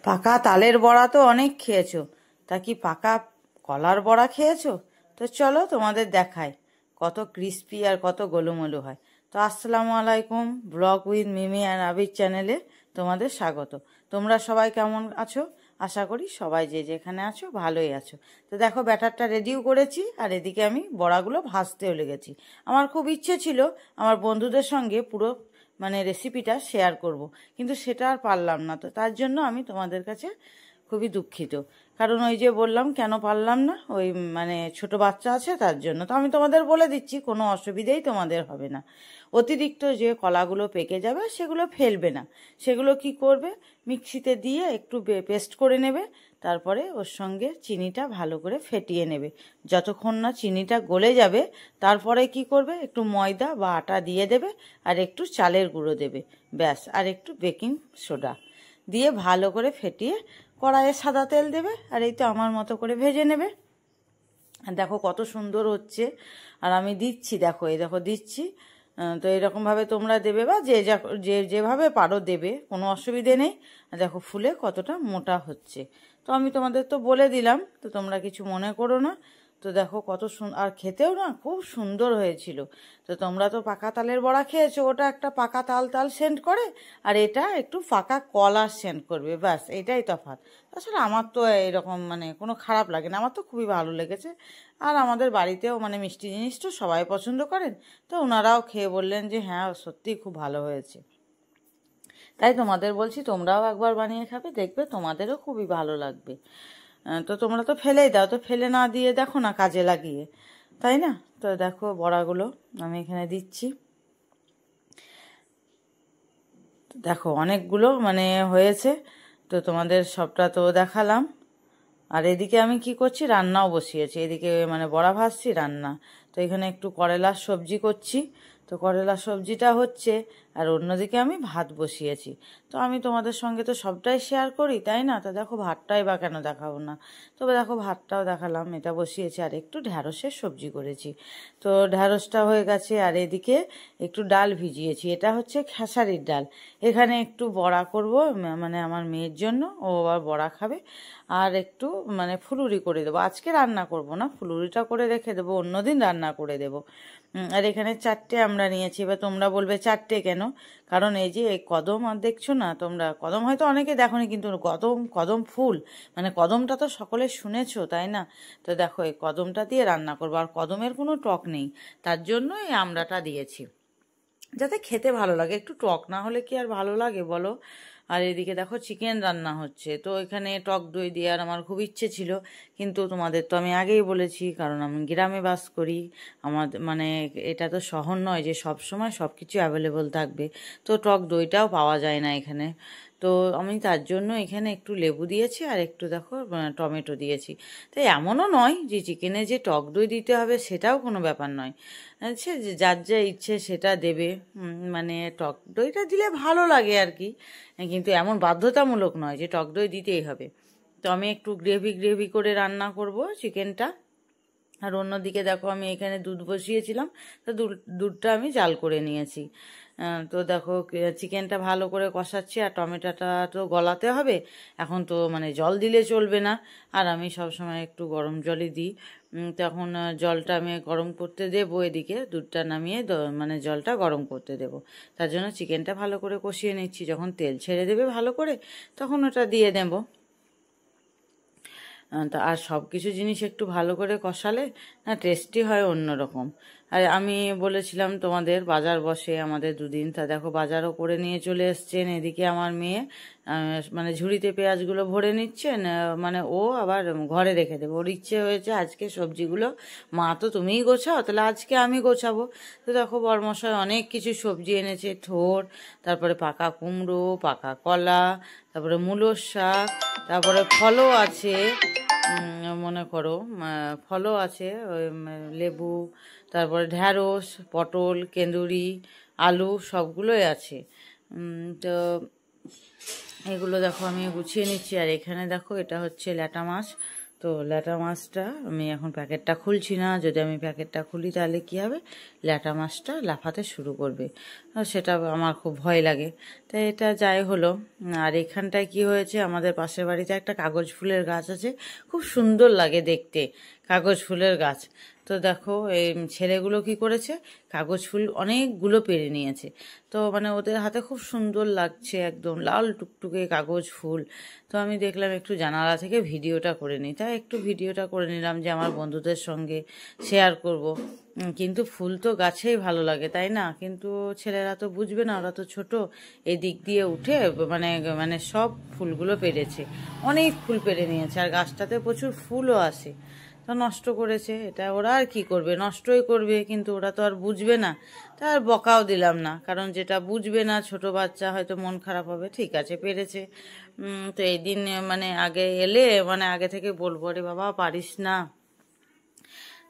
পাকা তালের বড়া তো অনেক খেয়েছো, তা কি পাকা কলার বড়া খেয়েছো? তো চলো তোমাদের দেখাই কত ক্রিস্পি আর কত গোলুমোলু হয়। তো আসসালামু আলাইকুম, ব্লগ উইথ মিমি অ্যান্ড আবির চ্যানেলে তোমাদের স্বাগত। তোমরা সবাই কেমন আছো? আশা করি সবাই যে যেখানে আছো ভালোই আছো। তো দেখো ব্যাটারটা রেডিও করেছি, আর এদিকে আমি বড়াগুলো ভাজতেও লেগেছি। আমার খুব ইচ্ছে ছিল আমার বন্ধুদের সঙ্গে পুরো রেসিপিটা শেয়ার করব, কিন্তু সেটা আর পারলাম না। তো তার জন্য আমি তোমাদের কাছে খুবই দুঃখিত, কারণ ওই যে বললাম কেন পারলাম না, ওই ছোট বাচ্চা আছে তার জন্য। তো আমি তোমাদের বলে দিচ্ছি, কোনো অসুবিধেই তোমাদের হবে না। অতিরিক্ত যে কলাগুলো পেকে যাবে সেগুলো ফেলবে না, সেগুলো কি করবে, মিক্সিতে দিয়ে একটু পেস্ট করে নেবে। তারপরে ওর সঙ্গে চিনিটা ভালো করে ফেটিয়ে নেবে। যতক্ষণ না চিনিটা গলে যাবে তারপরে কি করবে, একটু ময়দা বা আটা দিয়ে দেবে, আর একটু চালের গুঁড়ো দেবে, ব্যাস, আর একটু বেকিং সোডা দিয়ে ভালো করে ফেটিয়ে কড়াইয়ে সাদা তেল দেবে, আর এই তো আমার মতো করে ভেজে নেবে। আর দেখো কত সুন্দর হচ্ছে, আর আমি দিচ্ছি, দেখো এই দেখো দিচ্ছি। তো এরকমভাবে তোমরা দেবে, বা যেভাবে পারো দেবে, কোনো অসুবিধে নেই। দেখো ফুলে কতটা মোটা হচ্ছে। তো আমি তোমাদের তো বলে দিলাম, তো তোমরা কিছু মনে করো না। তো দেখো কত সুন্দর, আর খেতেও না খুব সুন্দর হয়েছিল। তো তোমরা তো পাকা তালের বড়া খেয়েছো, ওটা একটা পাকা তাল তাল সেন্ট করে, আর এটা একটু পাকা কলার সেন্ট করবে, ব্যাস এইটাই তফাৎ। তাছাড়া আমার তো এরকম কোনো খারাপ লাগে না, আমার তো খুবই ভালো লেগেছে। আর আমাদের বাড়িতেও মিষ্টি জিনিস তো সবাই পছন্দ করেন। তো ওনারাও খেয়ে বললেন যে হ্যাঁ সত্যিই খুব ভালো হয়েছে। তাই তোমাদের বলছি, তোমরাও একবার বানিয়ে খাবে, দেখবে তোমাদেরও খুবই ভালো লাগবে। তো তোমরা তো ফেলেই দাও, তো ফেলে না দিয়ে দেখো না কাজে লাগিয়ে, তাই না? তো দেখো বড়াগুলো আমি এখানে দিচ্ছি। দেখো অনেকগুলো হয়েছে। তো তোমাদের সবটা তো দেখালাম। আর এদিকে আমি কি করছি, রান্নাও বসিয়েছি। এদিকে বড়া ভাজছি, রান্না। তো এখানে একটু করলার সবজি করছি। তো করলার সবজিটা হচ্ছে, আর অন্যদিকে আমি ভাত বসিয়েছি। তো আমি তোমাদের সঙ্গে তো সবটাই শেয়ার করি, তাই না? তো দেখো ভাতটাই বা কেন দেখাবো না। তবে দেখো ভাতটাও দেখালাম, এটা বসিয়েছি, আর একটু ঢ্যাঁড়সের সবজি করেছি। তো ঢ্যাঁড়সটা হয়ে গেছে, আর এদিকে একটু ডাল ভিজিয়েছি, এটা হচ্ছে খেসারির ডাল। এখানে একটু বড়া করব, আমার মেয়ের জন্য, ও আবার বড়া খাবে। আর একটু ফুলুরি করে দেবো, আজকে রান্না করব না, ফুলুরিটা করে রেখে দেবো, অন্যদিন রান্না করে দেবো। আর এখানে চারটে আমরা নিয়েছি। এবার তোমরা বলবে চারটে কেন, কারণ এই যে এই কদম, আর দেখছো না তোমরা, কদম হয়তো অনেকে দেখোনি, কিন্তু কদম কদম ফুল, কদমটা তো সকলে শুনেছো, তাই না? তো দেখো এই কদমটা দিয়ে রান্না করবো, আর কদমের কোনো টক নেই, তার জন্য এই আমড়াটা দিয়েছি, যাতে খেতে ভালো লাগে। একটু টক না হলে কি আর ভালো লাগে বলো? আর এদিকে দেখো চিকেন রান্না হচ্ছে। তো এখানে টক দই দেওয়ার আমার খুব ইচ্ছে ছিল, কিন্তু তোমাদের তো আমি আগেই বলেছি, কারণ আমি গ্রামে বাস করি। আমাদের এটা তো শহর নয় যে সব সময় সব কিছু অ্যাভেলেবল থাকবে। তো টক দইটাও পাওয়া যায় না এখানে। তো আমি তার জন্য এখানে একটু লেবু দিয়েছি, আর একটু দেখো টমেটো দিয়েছি। তাই এমনও নয় যে চিকেনে যে টক দই দিতে হবে, সেটাও কোনো ব্যাপার নয়। আচ্ছা, যে যার যা ইচ্ছে সেটা দেবে। টক দইটা দিলে ভালো লাগে আর কি, কিন্তু এমন বাধ্যতামূলক নয় যে টক দই দিতেই হবে। তো আমি একটু গ্রেভি গ্রেভি করে রান্না করব চিকেনটা। আর অন্যদিকে দেখো আমি এখানে দুধ বসিয়েছিলাম, তো দুধটা আমি জাল করে নিয়েছি। তো দেখো চিকেনটা ভালো করে কষাচ্ছি, আর টমেটোটা তো গলাতে হবে। এখন তো জল দিলে চলবে না, আর আমি সবসময় একটু গরম জলই দিই। তখন জলটা আমি গরম করতে দেবো, এদিকে দুধটা নামিয়ে জলটা গরম করতে দেবো। তার জন্য চিকেনটা ভালো করে কষিয়ে নিচ্ছি, যখন তেল ছেড়ে দেবে ভালো করে তখন ওটা দিয়ে দেবো। তা আর সব কিছু জিনিস একটু ভালো করে কষালে না টেস্টি হয় অন্যরকম। আর আমি বলেছিলাম তোমাদের বাজার বসে আমাদের দুদিন, তা দেখো বাজারও করে নিয়ে চলে এসছেন। এদিকে আমার মেয়ে ঝুড়িতে পেঁয়াজগুলো ভরে নিচ্ছেন, ও আবার ঘরে রেখে দেবে। ওর ইচ্ছে হয়েছে আজকে সবজিগুলো, মা তো তুমিই গোছাও, তাহলে আজকে আমি গোছাবো। তো দেখো বরমশাই অনেক কিছু সবজি এনেছে, থোড়, তারপরে পাকা কুমড়ো, পাকা কলা, তারপরে মূলোর শাক, তারপরে ফলও আছে। মনে করো ফলও আছে, ওই লেবু, তারপরে ঢ্যাঁড়স, পটল, কেঁদুরি, আলু সবগুলোই আছে। তো এগুলো দেখো আমি গুছিয়ে নিচ্ছি। আর এখানে দেখো এটা হচ্ছে ল্যাটা মাছ। তো ল্যাটা মাছটা আমি এখন প্যাকেটটা খুলছি না, যদি আমি প্যাকেটটা খুলি তাহলে কী হবে, ল্যাটা মাছটা লাফাতে শুরু করবে, আর সেটা আমার খুব ভয় লাগে। তাই এটা যাই হলো। আর এখানটায় কি হয়েছে, আমাদের পাশের বাড়িতে একটা কাগজ ফুলের গাছ আছে, খুব সুন্দর লাগে দেখতে কাগজ ফুলের গাছ। তো দেখো এই ছেলেগুলো কি করেছে, কাগজ ফুল অনেকগুলো পেরে নিয়েছে। তো মানে ওদের হাতে খুব সুন্দর লাগছে, একদম লাল টুকটুকে কাগজ ফুল। তো আমি দেখলাম একটু জানালা থেকে ভিডিওটা করে নিই, তাই একটু ভিডিওটা করে নিলাম যে আমার বন্ধুদের সঙ্গে শেয়ার করব। কিন্তু ফুল তো গাছেই ভালো লাগে, তাই না? কিন্তু ছেলেরা তো বুঝবে না, ওরা তো ছোট। এই দিক দিয়ে উঠে মানে মানে সব ফুলগুলো পেরেছে, অনেক ফুল পেরে নিয়েছে, আর গাছটাতে প্রচুর ফুলও আসে। তো নষ্ট করেছে, এটা ওরা আর কি করবে, নষ্টই করবে, কিন্তু ওরা তো আর বুঝবে না। তা আর বকাও দিলাম না, কারণ যেটা বুঝবে না, ছোট বাচ্চা, হয়তো মন খারাপ হবে, ঠিক আছে পেরেছে। তো এই দিন মানে আগে এলে মানে আগে থেকে বলবো, রে বাবা পারিস না।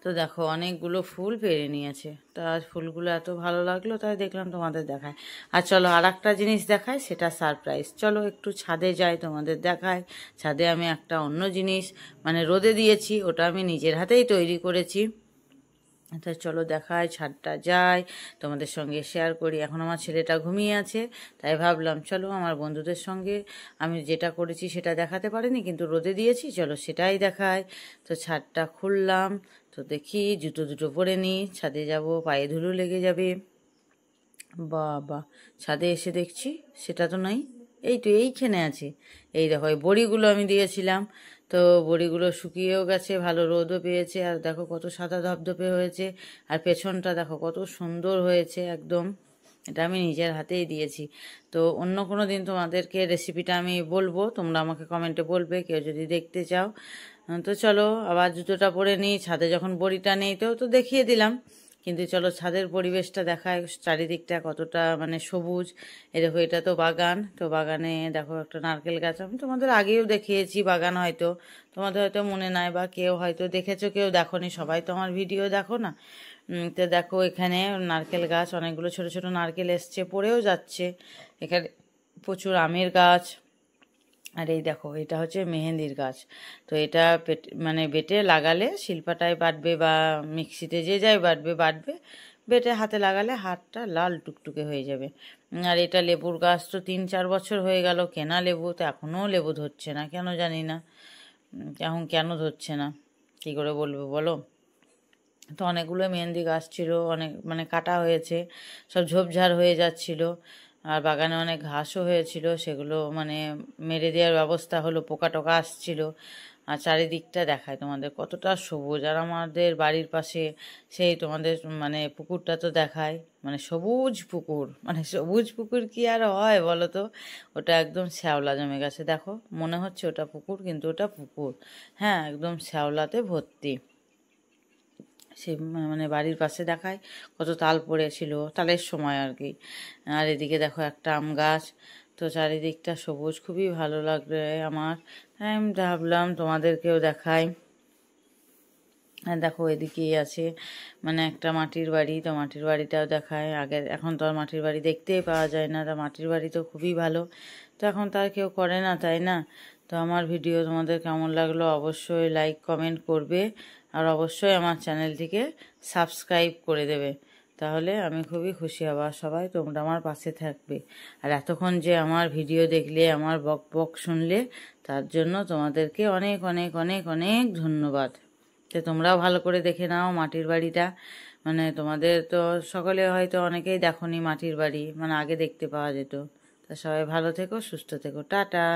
তো দেখো অনেকগুলো ফুল পেরে নিয়েছে, তা ফুলগুলো এত ভালো লাগলো, তাই দেখলাম তোমাদের দেখায়। আর চলো আর একটা জিনিস দেখায়, সেটা সারপ্রাইজ। চলো একটু ছাদে যাই, তোমাদের দেখায়। ছাদে আমি একটা অন্য জিনিস মানে রোদে দিয়েছি, ওটা আমি নিজের হাতেই তৈরি করেছি। তা চলো দেখায়, ছাদটা যাই, তোমাদের সঙ্গে শেয়ার করি। এখন আমার ছেলেটা ঘুমিয়ে আছে, তাই ভাবলাম চলো আমার বন্ধুদের সঙ্গে আমি যেটা করেছি সেটা দেখাতে পারিনি, কিন্তু রোদে দিয়েছি, চলো সেটাই দেখায়। তো ছাদটা খুললাম, তো দেখি জুতো দুটো পরে নিই, ছাদে যাব, পায়ে ধুলো লেগে যাবে। বাবা, ছাদে এসে দেখছি সেটা তো নাই, এই তো এইখানে আছে। এই দেখো এই বড়িগুলো আমি দিয়েছিলাম, তো বড়িগুলো শুকিয়েও গেছে, ভালো রোদও পেয়েছে, আর দেখো কত সাদা ধপধপে হয়েছে, আর পেছনটা দেখো কত সুন্দর হয়েছে একদম। এটা আমি নিজের হাতেই দিয়েছি। তো অন্য কোনো দিন তোমাদেরকে রেসিপিটা আমি বলবো, তোমরা আমাকে কমেন্টে বলবে কেউ যদি দেখতে চাও। তো চলো আবার জুতোটা পরে নিই, ছাদে যখন বড়িটা নেই তো দেখিয়ে দিলাম। কিন্তু চলো ছাদের পরিবেশটা দেখায়, চারিদিকটা কতটা মানে সবুজ। এই দেখো এটা তো বাগান, তো বাগানে দেখো একটা নারকেল গাছ, আমি তোমাদের আগেও দেখিয়েছি বাগান, হয়তো তোমাদের হয়তো মনে নাই, বা কেউ হয়তো দেখেছো, কেউ দেখোনি, সবাই তো আমার ভিডিও দেখো না। তো দেখো এখানে নারকেল গাছ, অনেকগুলো ছোট ছোট নারকেল এসছে, পড়েও যাচ্ছে। এখানে প্রচুর আমের গাছ। আর এই দেখো এটা হচ্ছে মেহেন্দির গাছ। তো এটা মানে বেটে লাগালে শিলপাটায় বাটবে বা মিক্সিতে যে যাই বাটবে, বেটে হাতে লাগালে হাতটা লাল টুকটুকে হয়ে যাবে। আর এটা লেবুর গাছ, তো 3-4 বছর হয়ে গেল কেনা লেবু, তো এখনও লেবু ধরছে না, কেন জানি না। এখন কেন ধরছে না কী করে বলবো বলো। তো অনেকগুলো মেহেন্দি গাছ ছিল, অনেক মানে কাটা হয়েছে, সব ঝোপঝাড় হয়ে যাচ্ছিল। আর বাগানে অনেক ঘাসও হয়েছিল, সেগুলো মানে মেরে দেওয়ার ব্যবস্থা হলো, পোকা টোকা আসছিল। আর চারিদিকটা দেখায় তোমাদের কতটা সবুজ, আর আমাদের বাড়ির পাশে সেই তোমাদের মানে পুকুরটা তো দেখায়, মানে সবুজ পুকুর, মানে সবুজ পুকুর কি আর হয় বলো তো। ওটা একদম শ্যাওলা জমে গেছে, দেখো মনে হচ্ছে ওটা পুকুর, কিন্তু ওটা পুকুর, হ্যাঁ একদম শ্যাওলাতে ভর্তি। সে মানে বাড়ির পাশে দেখায় কত তাল পড়েছিল, তালের সময় আর কি। আর এদিকে দেখো একটা আম গাছ, তো চারিদিকটা সবুজ, খুবই ভালো লাগবে আমার, তাই আমি ভাবলাম তোমাদেরকেও দেখাই। আর দেখো এদিকেই আছে মানে একটা মাটির বাড়ি, তো মাটির বাড়িটাও দেখায়। আগে এখন তো আর মাটির বাড়ি দেখতেই পাওয়া যায় না, তা মাটির বাড়ি তো খুবই ভালো, তো এখন তো আর কেউ করে না, তাই না? তো আমার ভিডিও তোমাদের কেমন লাগলো অবশ্যই লাইক কমেন্ট করবে, আর অবশ্যই আমার চ্যানেলটিকে সাবস্ক্রাইব করে দেবে, তাহলে আমি খুবই খুশি হব। আর সবাই তোমরা আমার পাশে থাকবে, আর এতক্ষণ যে আমার ভিডিও দেখলে, আমার বক বক শুনলে, তার জন্য তোমাদেরকে অনেক অনেক অনেক অনেক ধন্যবাদ। তো তোমরাও ভালো করে দেখে নাও মাটির বাড়িটা, মানে তোমাদের তো সকলে হয়তো অনেকেই দেখোনি মাটির বাড়ি, মানে আগে দেখতে পাওয়া যেত। তা সবাই ভালো থেকো, সুস্থ থেকো, টাটা।